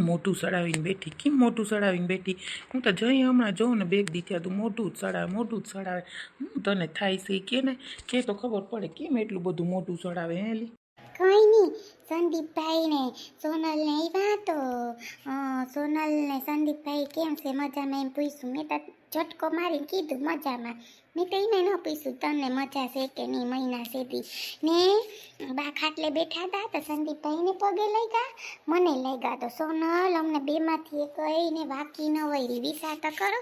મોટું સડાવીને બેઠી કેમ મોટું સડાવીને બેઠી? હું તો જઈ હમણાં જોઉં ને બેગ દી થયા તું મોટું જ સડાવે મોટું જ સડાવે. હું તને થાય છે કે ને કે તો ખબર પડે કેમ એટલું બધું મોટું સડાવે હેલી? કઈ નહીં, સંદીપભાઈ ને સોનલ ને આવ્યા તો સોનલ ને સંદીપભાઈ કેમ છે મજામાં એમ પૂછ્યું. મેં તો ઝટકો મારીને કીધું મજામાં. મેં તો એને ન પૂછ્યું તને મજા છે કે નહીં મહિના સુધી. ને બા ખાટલે બેઠા હતા તો સંદીપભાઈને પગે લાગ્યા, મને લાગ્યા તો સોનલ અમને બેમાંથી કઈને વાકી ન વળી. વિચાર તો કરો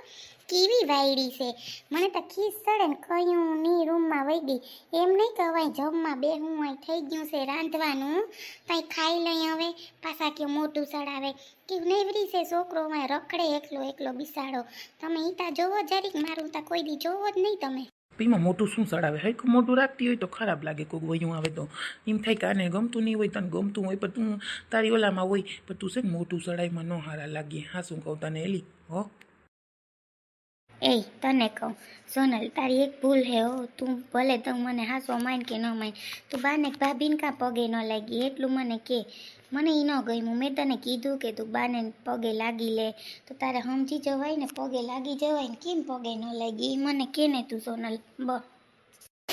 કેવી વાયડી છે. મને તો ખીસ ચડે ને કયું ની રૂમમાં વહી ગઈ. એમ નહીં કહેવાય જમવા બે હું અહીં થઈ ગયું છે રાંધવાનું, કંઈ ખાઈ લઈ હવે પાછા કે મોટું ચડાવે. કેવું નેવરી છે છોકરો માં રખડે એકલો એકલો બિસાડો. તમે ઈતા જોવો જરીક, મારું તા કોઈ દી જોવો જ નહીં તમે. પીમાં મોટું શું સડાવે? હે મોટું રાખતી હોય તો ખરાબ લાગે. કોઈક વયું આવે તો એમ થાય કે આને ગમતું નહીં હોય, તને ગમતું હોય પણ તું તારી ઓલામાં હોય પણ તું છે ને મોટું સડાઈમાં ન હારા લાગીએ. હા શું કહું તને એલી? હો એ તને કહું સોનલ, તારી એક ભૂલ હે હો. તું ભલે તું મને હાસો માન કે ન માન, તું બાને ભાભીને કાં પગે ન લાગી એટલું મને કે. મને એ ન ગમ્યું. મેં તને કીધું કે તું બાને પગે લાગી લે તો તારે સમજી જવાય ને, પગે લાગી જવાય ને. કેમ પગે ન લાગી એ મને કે ને તું સોનલ.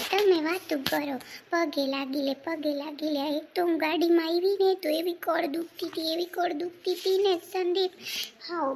તમે વાતું કરો પગે લાગી લે પગે લાગી લે. એક તો હું ગાડીમાં આવી ને તો એવી કળ દુખતી હતી ને સંદીપ, હા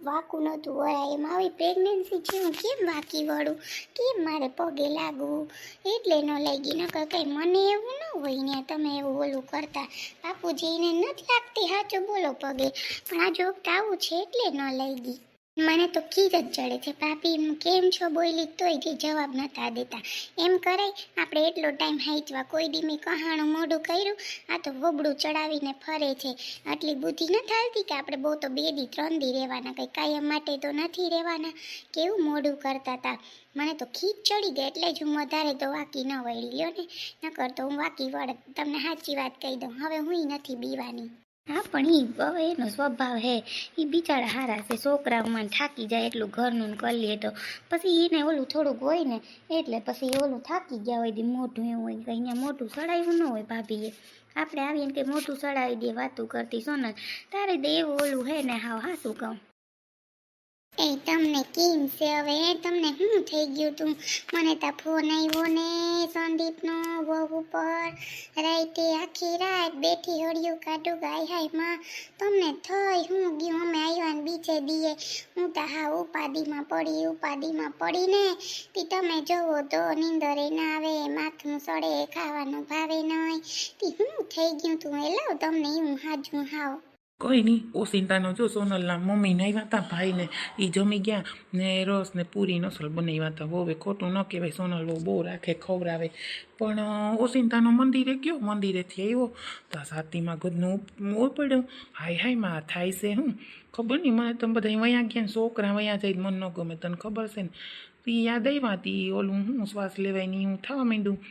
વાકું નહોતું વળાય એમ. આવી પ્રેગ્નન્સી છે હું કેમ વાકી વળું, કેમ મારે પગે લાગવું એટલે ન લાગી. નકર કંઈ મને એવું ન હોય ને તમે એવું ઓલું કરતા. બાપુજીને નથી લાગતી સાચું બોલો પગે, પણ આ જોક આવું છે એટલે ન લાગી. મને તો ખીજ જ ચડે છે. ભાભી કેમ છો બોલી તોય જે જવાબ નતા દેતા. એમ કરાય આપણે એટલો ટાઈમ હાઈચવા કોઈ દી મેં કહાણું મોઢું કર્યું. આ તો હોબડું ચડાવીને ફરે છે. આટલી બુદ્ધિ નથી આવતી કે આપણે બહુ તો 2 દી 3 દી રહેવાના, કંઈ કાયમ માટે તો નથી રહેવાના. કેવું મોઢું કરતા હતા. મને તો ખીજ ચડી ગઈ એટલે જ હું વધારે તો વાકી ન વળી લ્યો ને, નકર તો હું વાકી વળત. તમને સાચી વાત કહી દઉં, હવે હું નથી બીવાની. હા પણ હવે એનો સ્વભાવ હે. એ બિચારા હારા છે, છોકરાઓમાં થાકી જાય એટલું ઘરનું કરી લે તો પછી એને ઓલું થોડુંક હોય ને એટલે પછી ઓલું થાકી ગયા હોય. મોઢું એવું હોય કે અહીંયા મોઢું સડાવ્યું ન હોય ભાભીએ. આપણે આવીને કે મોઢું સડાવી દે વાતું કરતી સોનલ. તારે દે એવું ઓલું હે ને હાવ હાસું કહું. એ તમને કેમ છે હવે? તમને શું થઈ ગયું તું? મને તો ફોન આવ્યો ને સંદીપનો બહુ ઉપર, રાઈતે આખી રાત બેઠી હળિયું કાઢું ગાય હાય માં. તમને થઈ હું ગયું? અમે આવ્યા ને બીજે દીએ હું તો હા ઉપાધિમાં પડી ને તી તમે જોવો તો નીંદરે ના આવે, માથું સડે, ખાવાનું ભાવે નહીં. તી શું થઈ ગયું તું? એલાવ તમને એવું હાજું હાવ. કંઈ નહીં, ઓસિંતાનો જો સોનલના મમ્મીને આવ્યા હતા ભાઈને, એ જમી ગયા ને રસ ને પૂરી નસલ બનાવ્યા હતા. હવે ખોટું ન કહેવાય, સોનલ બહુ રાખે ખવડાવે. પણ ઓસિંતાનો મંદિરે ગયો, મંદિરેથી આવ્યો તો સાતીમાં ગદનું પડ્યું. હાય માં થાય છે હું ખબર નહીં. મને તો બધા વયા ગયા ને છોકરા વયા જાય મન ન ગમે, તને ખબર છે ને. એ યાદ આવ્યા હતી ઓલું હું શ્વાસ લેવાય નહીં હું થવા માંડ્યું.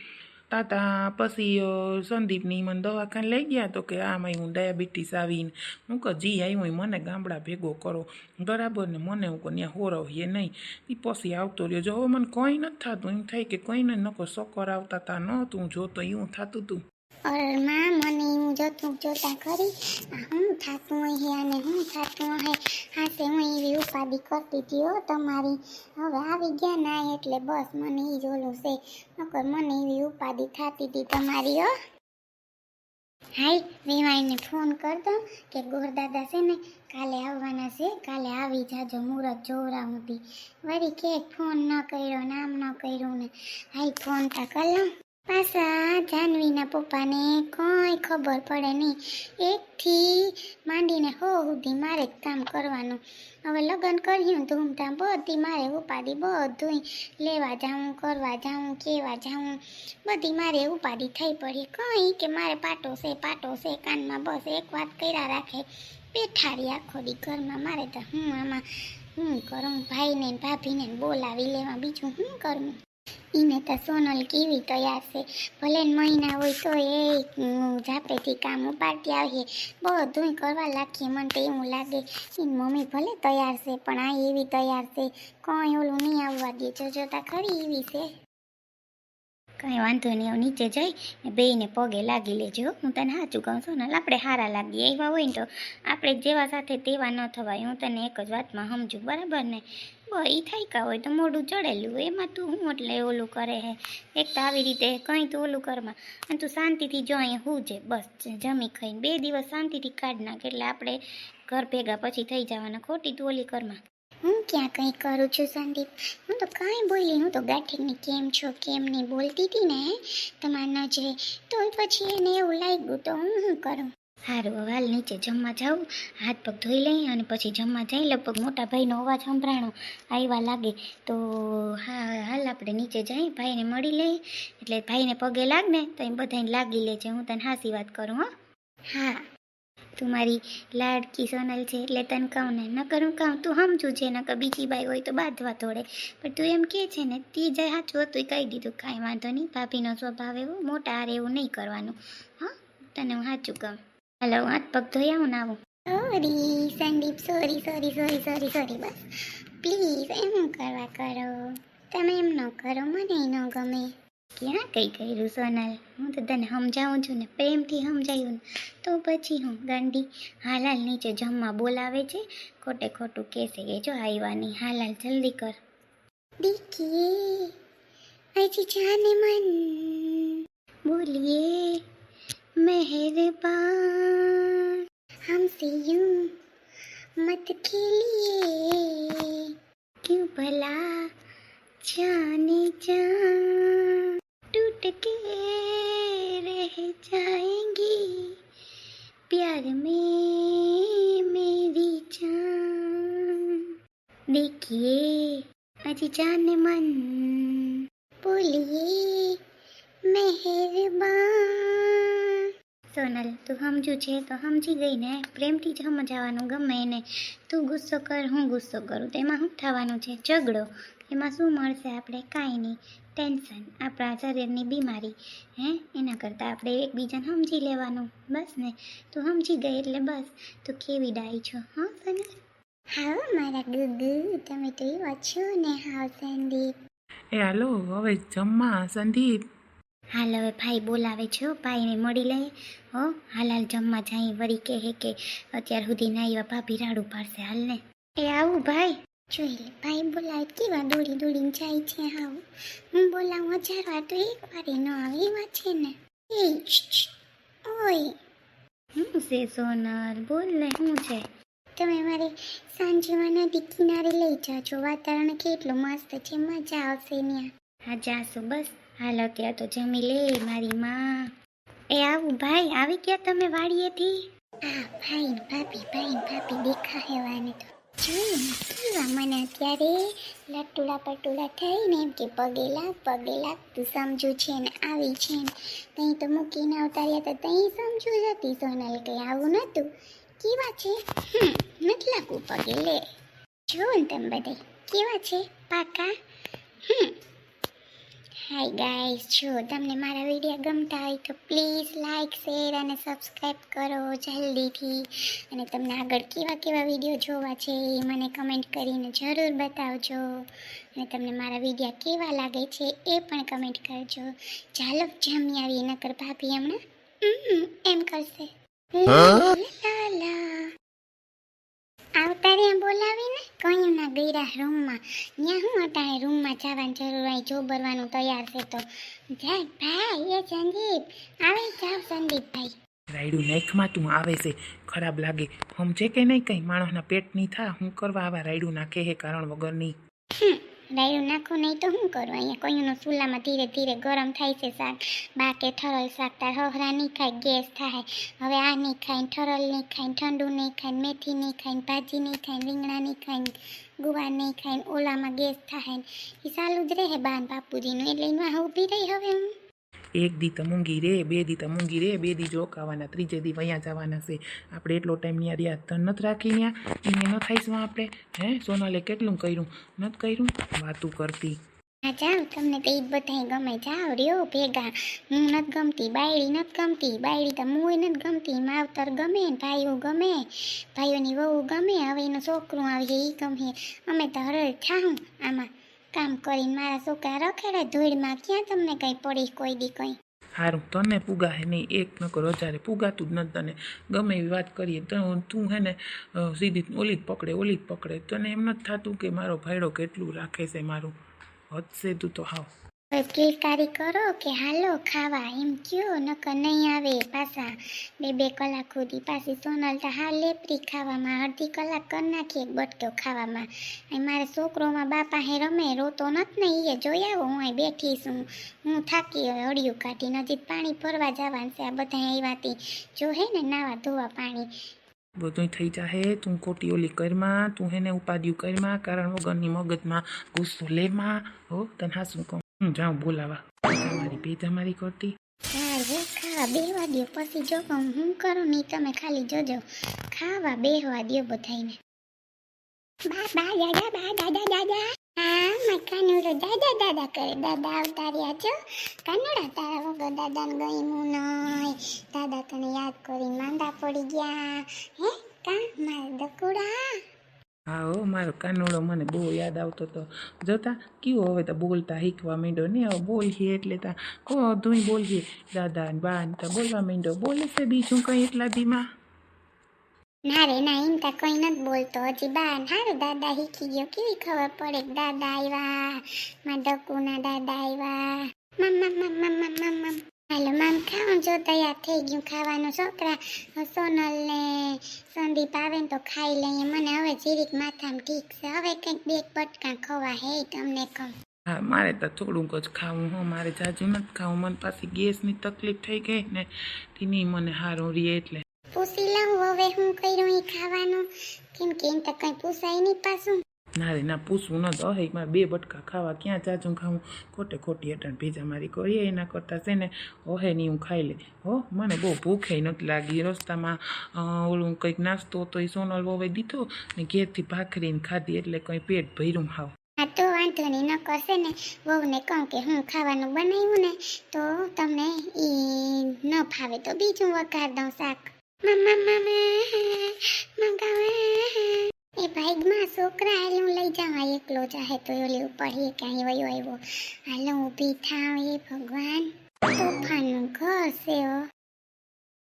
તાતા પછી સંદીપની મને દવાખાને લઈ ગયા તો કે આમાં હું ડાયાબિટીસ આવીને હું કહું જી આવ્યું મને ગામડા ભેગો કરો બરાબર ને. મને હું કહું ત્યાં હોરવીએ નહીં. એ પછી આવતો રહ્યો. જો હવે મને કંઈ નથી થતું, એમ થાય કે કંઈ ને નકો શક્કર આવતા તા નહોતું જોતો એવું થતું હતું. અરે માં મને હું જોતા ખરી હું થતું હે અને હું થતું હે. હા તે હું એવી ઉપાધિ કરતી હતી હો તમારી. હવે આવી ગયા ના એટલે બસ મને એ જ ઓલું છે. નકર મને એવી ઉપાધિ થતી હતી તમારી હો. હાય વેવાઈને ફોન કર દઉં કે ગોરદાદા છે ને કાલે આવવાના છે, કાલે આવી જાજો મુહૂર્ત જોવરાવું હતી. વળી કે ફોન ન કર્યો નામ ન કર્યું ને. હાય ફોન તા કર લઉં. પાછા જાનવીના પપ્પાને કંઈ ખબર પડે નહીં. એકથી માંડીને સુધી મારે જ કામ કરવાનું. હવે લગ્ન કર્યું ધૂમધામ બધી મારે ઉપાધિ, બધું લેવા જાઉં, કરવા જાઉં, કેવા જાઉં, બધી મારે ઉપાધિ થઈ પડી. કંઈ કે મારે પાટો છે કાનમાં બસ એક વાત કર્યા રાખે. બેઠાડી આખો દી ઘરમાં. મારે તો હું આમાં હું કરું? ભાઈને ભાભીને બોલાવી લેવા, બીજું શું કરું? એને તો સોનલ કેવી તૈયાર છે. ભલે મહિના હોય તો એ જાપેથી કામ ઉપાડતી આવીએ, બધું કરવા લાગીએ. મને તો એવું લાગે એની મમ્મી ભલે તૈયાર છે પણ આ એવી તૈયાર છે કંઈ ઓલું નહીં આવવા દે. જોતા ખરી એવી છે. કાંઈ વાંધો નહીં, હવે નીચે જઈ ને બેયને પગે લાગી લેજો હો. હું તને સાચું કહું છું ને, આપણે સારા લાગીએ એવા હોય ને તો આપણે જેવા સાથે તેવા ન થવાય. હું તને એક જ વાતમાં સમજું, બરાબર ને? એ થાયકા હોય તો મોઢું ચડેલું હોય, એમાં તું હું એટલે ઓલું કરે હે. એક તો આવી રીતે કંઈ તો ઓલું કરમાં, અને તું શાંતિથી જો અહીંયા હું છે બસ જમી ખાઈને 2 દિવસ શાંતિથી કાઢ નાખ, એટલે આપણે ઘર ભેગા પછી થઈ જવાના. ખોટી તું ઓલી કરમાં. હું ક્યાં કંઈ કરું છું સંદીપ? હું તો કાંઈ બોલી, હું તો ગાંઠીને કેમ છો કેમ નહીં બોલતી હતી ને તમારા નજરે, તો પછી એને એવું લાગ્યું તો હું શું કરું. સારું, હવે હાલ નીચે જમવા જાઉં, હાથ પગ ધોઈ લઈ અને પછી જમવા જઈ. લગભગ મોટા ભાઈનો અવાજ સંભળાણો આવ્યા લાગે તો હા હાલ આપણે નીચે જઈ ભાઈને મળી લઈ, એટલે ભાઈને પગે લાગ ને તો એમ બધાને લાગી લેજે. હું તને હાસી વાત કરું હો. હા, તું મારી લાડકી સોનલ છે એટલે તને કહું ને, ન કરું કહું તું સમજું છે, નકર બીજી બાઈ હોય તો બાંધવા તોડે. પણ તું એમ કહે છે ને તે જાય સાચું હતું કહી દીધું. કાંઈ વાંધો નહીં, ભાભીનો સ્વભાવ એવો, મોટા હારે એવું નહીં કરવાનું. હા, તને હું સાચું કહું. હલો, હાથ પગ ધોઈ આવું ને આવું. Sorry Sandeep, sorry sorry sorry sorry sorry, બસ પ્લીઝ એમ કરવા કરો તમે, એમ ન કરો, મને ન ગમે. ક્યાં કંઈ કર્યું સોનલ? હું તો તને સમજાવું છું ને, પ્રેમથી સમજાયું ને તો પછી હું ગાંડી. હાલ હાલ નીચે જમવા બોલાવે છે, ખોટે ખોટું કહેશે કે જો આવ્યા. હાલ હાલ જલ્દી કર. દીકીએ હજી જાને મન બોલીએ मेहरबान हमसे यूं मत खेलिए, क्यों भला जाने जा टूट के रह जाएंगी प्यार में मेरी जान. देखिए अजी जाने मन बोलिए मेहरबान. સોનલ, તું સમજુ છે તો સમજી ગઈ ને, પ્રેમથી જ સમજાવવાનું ગમે એને. તું ગુસ્સો કર, હું ગુસ્સો કરું, તો એમાં શું થવાનું છે? ઝઘડો. એમાં શું મળશે આપણે? કાંઈ નહીં. ટેન્શન, આપણા શરીરની બીમારી. એના કરતાં આપણે એકબીજાને સમજી લેવાનું, બસ ને. તું સમજી ગઈ એટલે બસ. તું કેવી ડાઈ છો હા સોનલ? હા મારા ગુગુ, તમે તો એવા છો ને. હા સંદીપ. એ હાલો હવે જમવા સંદીપ. હાલ હવે ભાઈ બોલાવે છે, ભાઈને મળી લે હો. હાલ હાલ જમવા જાય. વળી કહે કે અત્યાર સુધી ના આવ્યા, ભાભી રાડું પાડશે. હાલ ને. એ આવું ભાઈ. જોઈ લે, ભાઈ બોલાવે કેવા દોડી દોડીને જાય છે. હાવ હું બોલાવું 1000 વાર તો એક વારે ન આવે એવા છે ને. એ ઓય શું છે સોનલ? બોલ ને શું છે? તમે મારે સાંજેમાં નદી કિનારે લઈ જાજો, વાતાવરણ કેટલું મસ્ત છે, મજા આવશે ત્યાં. હા જાશું બસ. હાલ અત્યારે તો જમી લે મારી માં. એ આવું ભાઈ, આવી ગયા તમે વાડીએથી? હા ભાઈ ભાભી દેખા હેવાને તો જોયું કેવા મને અત્યારે લટુડા પટુડા થઈને એમ કે પગે લાગ તું સમજુ છે ને આવી છે ને. તઈ તો મૂકીને અવતાર્યા તો તઈ સમજુ જ હતી સોનલ, કંઈ આવું નહોતું. કેવા છે? નથી લાગવું પગે લે. જોવો ને તમે બધા કેવા છે પાકા. હાય ગાઈસ, જો તમને મારા વિડીયો ગમતા હોય તો પ્લીઝ લાઇક શેર અને સબસ્ક્રાઈબ કરો જલ્દીથી. અને તમને આગળ કેવા કેવા વિડીયો જોવા છે એ મને કમેન્ટ કરીને જરૂર બતાવજો. અને તમને મારા વિડીયો કેવા લાગે છે એ પણ કમેન્ટ કરજો. ચાલો જમી આવી, નકર ભાભી હમણાં એમ કરશે. આવતા રહ્યા બોલાવીને કયું ના ગયરા રૂમમાં. ત્યાં હું અટાણે રૂમમાં જવાની જરૂર હોય, જોબરવાનું તૈયાર છે તો જાય. ભાઈ એ સંદીપ આવે જાવ. સંદીપભાઈ રાયડું નાખમાં તું આવે છે, ખરાબ લાગે સમજે કે નહીં? કંઈ માણસના પેટ નહીં થા. હું કરવા આવા રાયડું નાખે હે કારણ વગરની? રાયડું નાખો નહીં તો શું કરું? અહીંયા કોઈનો ચૂલામાં ધીરે ધીરે ગરમ થાય છે શાક. બા કે ઠરલ શાક તાર હહરા નહીં ખાય, ગેસ થાય. હવે આ નહીં ખાય, ઠરલ નહીં ખાય, ઠંડુ નહીં ખાય, મેથી નહીં ખાય, ભાજી નહીં ખાય, રીંગણા નહીં ખાય, ગુવાર નહીં ખાય, ઓલામાં ગેસ થાય. એ ચાલુ જ રહે બાન બાપુજીનું. એટલે એમાં ઊભી રહી હવે હું. એક દી તો મૂંગી રે, 2 દી તો મૂંગી રે, 2 દી જોકાવાના, 3જે દી વયા જવાના છે. આપણે એટલો ટાઈમ ત્યાં રહ્યા તન નથી રાખી ત્યાં એને ન થાઈશું આપણે. સોનાલે કેટલું કર્યું નથી કર્યું વાતું કરતી. હા જાઓ, તમને તો એ બધાય ગમે. જાઓ રહ્યો ભેગા. હું નથી ગમતી, બાયડી નથી ગમતી, બાયડી તો મુંય નથી ગમતી, માવતર ગમે, ભાઈઓ ગમે, ભાઈઓની વહુ ગમે, હવે એનું છોકરું આવી એ ગમે. અમે તો હરળ થાઉં આમાં. કામ કરીને મારા છોકરા રખેડે ધૂળમાં, ક્યાં તમને કંઈ પડી કોઈ દી કંઈ? સારું તને પુગાહે નહીં, એક નકર હજારે પુગાતું જ નથી તને. ગમે એવી વાત કરીએ તો તું હે ને સીધી ઓલી જ પકડે. તને એમ નથી થતું કે મારો ભાઈડો કેટલું રાખે છે મારું? હદશે તું તો હાવ. હવે કિલકારી કરો કે હાલો ખાવા એમ કયો, નકર નહીં આવે પાછા 2 કલાક સુધી. પાછી સોનલ તો હાલ લેપરી ખાવામાં, અડધી કલાક કરી નાખી એક બટકો ખાવામાં. અહીં મારે છોકરોમાં બાપા હે રમે, રોતો નથી ને, એ જોઈ આવો. હું અહીં બેઠી છું, હું થાકી હવે અડિયું કાઢીને. હજી પાણી ભરવા જવાનું છે. આ બધા આવ્યાથી જો હે ને નાવા ધોવા પાણી. બધું થઈ જાહે. તું ખોટી ઓલી કરમાં, તું હેને ઉપાધિયું કરમાં, કારણ વગરની મગજમાં ગુસ્સો લેમાં. હો તને હા શું કહું, હું જાઉં બોલાવા. મારી કરતી ખાવા બેહવા દો, પછી જો હું કરું નહીં, તમે ખાલી જોજો. ખાવા બેહવા દો બધાને. દાદા હા મકાનું દાદા કરે. દાદા આવતા રહ્યા છો. કાનુડા તારા વગર દાદાને ગઈ હું નહીં. દાદા તને યાદ કરીને માંદા પડી ગયા હે કા મારા દકુડા? હા હો મારો કાનોડો મને બહુ યાદ આવતો હતો. જોતા કેવું હવે તો બોલતા શીખવા માંડ્યો ને. હવે બોલીએ એટલે તા ધોઈ બોલીએ દાદા ને બા ને તો બોલવા માંડ્યો. બોલે છે બીજું કંઈ એટલા ધીમા? ના રે ના, એમ તો કઈ નથી બોલતો હજી. બા હારું દાદા શીખી ગયો. કેવી ખબર પડે કે દાદા આવ્યા, મારા દકુના દાદા આવ્યા. મમ હાલો મામ ખાઓ. જો તૈયાર થઈ ગયું ખાવાનું. છોકરા સોનલ ને સંદીપ આવે ને તો ખાઈ લઈએ. મને હવે જીરીક માથામાં ઠીક છે. હવે કંઈક 2 બટકા ખવા હે તમને કહું. હા મારે તો થોડુંક જ ખાવું હો, મારે જાજુ નથી ખાવું. મને પાછી ગેસની તકલીફ થઈ ગઈ ને તેની મને હારું રહે એટલે. પૂછી લઉં હવે હું કર્યું એ ખાવાનું, કેમ કે એમ તો કંઈ પૂછાય નહીં પાછું. ના રે ના પૂછવું ન તો. હે મારે 2 બટકા ખાવા, ક્યાં જાજુ ખાવું? ખોટી અટાણ ભેજા મારી કરીએ એના કરતાં છે ને ઓહે નહીં હું ખાઈ લે. હો મને બહુ ભૂખે નથી લાગી. રસ્તામાં ઓલું કંઈક નાસ્તો તો એ સોનલ વવે દીધો ને ઘેરથી ભાખરીને ખાધી એટલે કંઈ પેટ ભર્યું હાવ. હા તો વાંધો નહીં, ન કરશે ને વહુને કહું કે હું ખાવાનું બનાવ્યું ને તો તમને એ ન ફાવે તો બીજું વઘાર દઉં શાક. એ ભાઈમાં છોકરા હાલ હું લઈ જાઉં. એકલો ચાહે તો ઓલી ઉપર એ ક્યાંય વયો આવ્યો. હાલ ઊભી થાવ. એ ભગવાન તોફાનનું ઘર છે.